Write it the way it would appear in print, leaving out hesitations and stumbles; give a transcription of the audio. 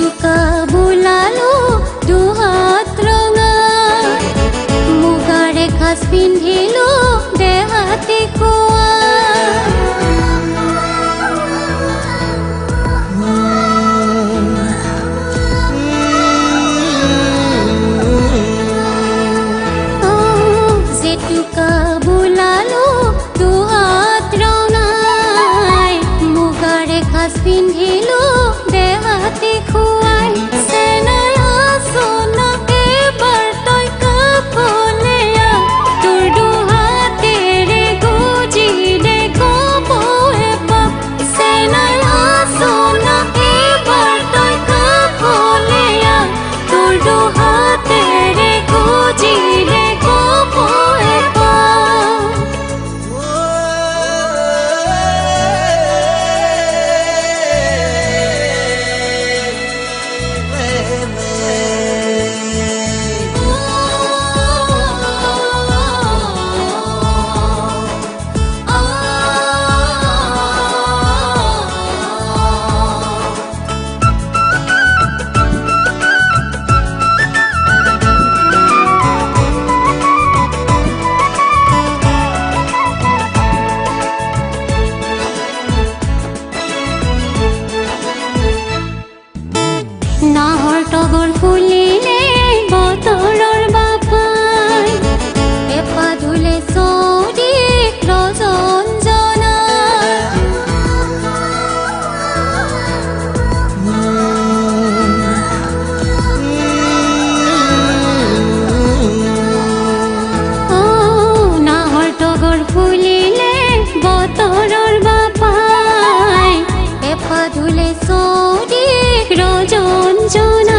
জেতুকা বোলালো দুহাত ৰঙা মুগাৰে খাজ পিন্ধিলো দেহাতে খোৱা জেতুকা বোলালো দুহাত ৰঙা মুগাৰে খাজ পিন্ধিলো দেহাতে খুৱাই চেনায়া সোনা এবাৰ তই কাপলে তোৰ দুহাতেৰে গুজিলে কপয়ে পাপ চেনায়া সোনা এবাৰ তই কাপলে তোৰ দুহাতেৰে গুজিলে কপয়ে পাপ নাহৰ তগৰ ফুলিলে বতৰৰ বাপাই এপাধুলে চৌদিশ ৰজন জনা নাহৰ তগৰ ফুলিলে বতৰৰ বাপাই এপাধুলে চৌদিশ ৰজন জনা